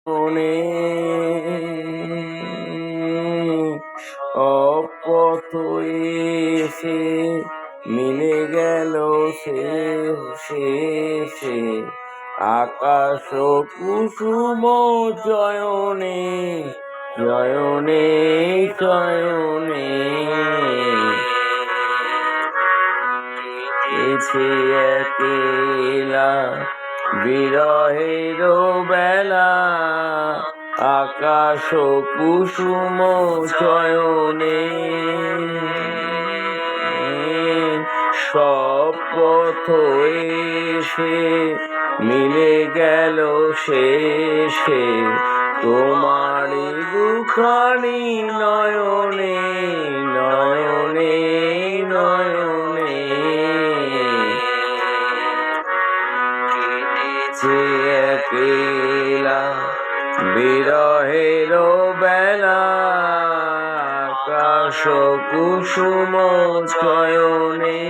মনে অপথ এসে মিলে গেল শেষে আকাশ কুসুম চয়নে চয়নে চয়নে একলা বিরহের বেলা আকাশ কুসুম চয়নে সব পথ এসে মিলে গেল শেষে তোমারই দুখানি নয়নে নয়নে নয়নে একলা বিরহের বেলা আকাশ কুসুম চয়নে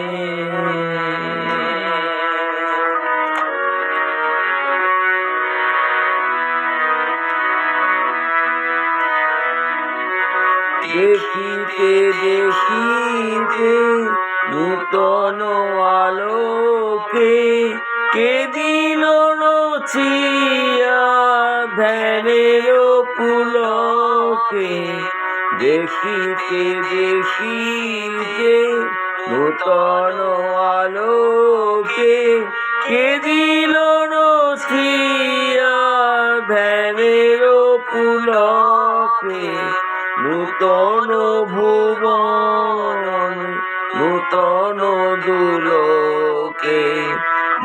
দেখিতে দেখিতে নূতন আলোকে কে দিল রচিয়া ধ্যানের পুলকে দেখিতে দেখিতে নূতন আলোকে কে দিল রচিয়া ধ্যানের পুলকে নূতন ভুবন নূতন দুলোকে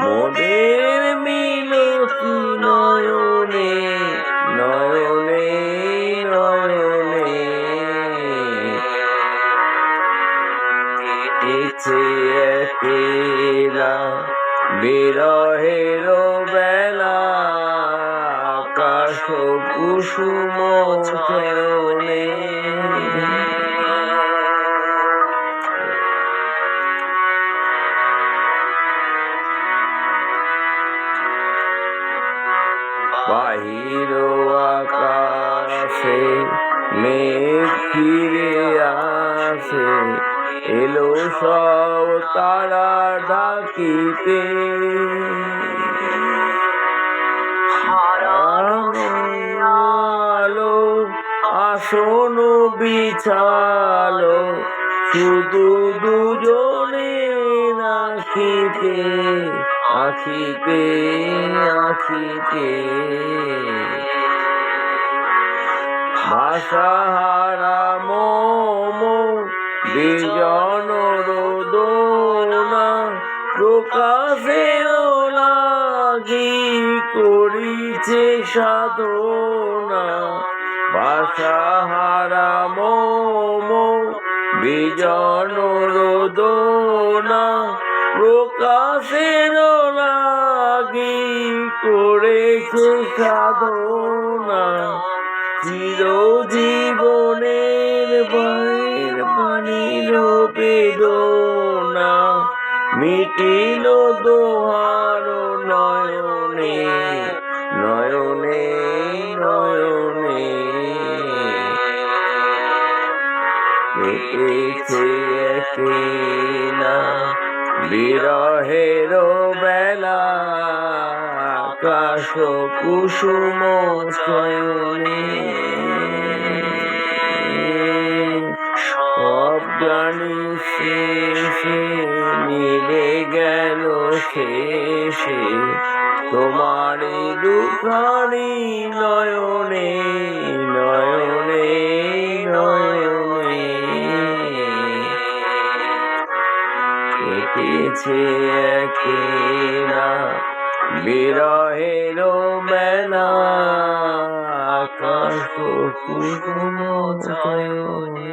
মোদের মিলতি নয়নে নয়নে নয়নে একলা বিরহের বেলা আকাশ কুসুম চয়নে বাহির আকাশে মেঘ ফিরে আসে এলো সব তারা ডাকিতে আলো আসন বিছালো শুধু দুজনে আখিতে আখিতে আখিতে ভাষাহারা মম বিজন রোদনা প্রকাশের লাগি করিছে সাধনা ভাষাহারা মম বিজন রোদনা প্রকাশের লাগি করেছে সাধনা চিরজীবনের বাইর বাণীর বেদনা মিটিল দোহার নয়নে নয়নে নয়নে কেটেছে একলা বিরহের বেলা আকাশ কুসুম চয়নে সব জানি শেষে মিলে গেল শেষে তোমারই দুখানি নয়নে নয়নে নয়নে কেটেছে একলা বিরহের বেলা আকাশ কুসুম চয়নে।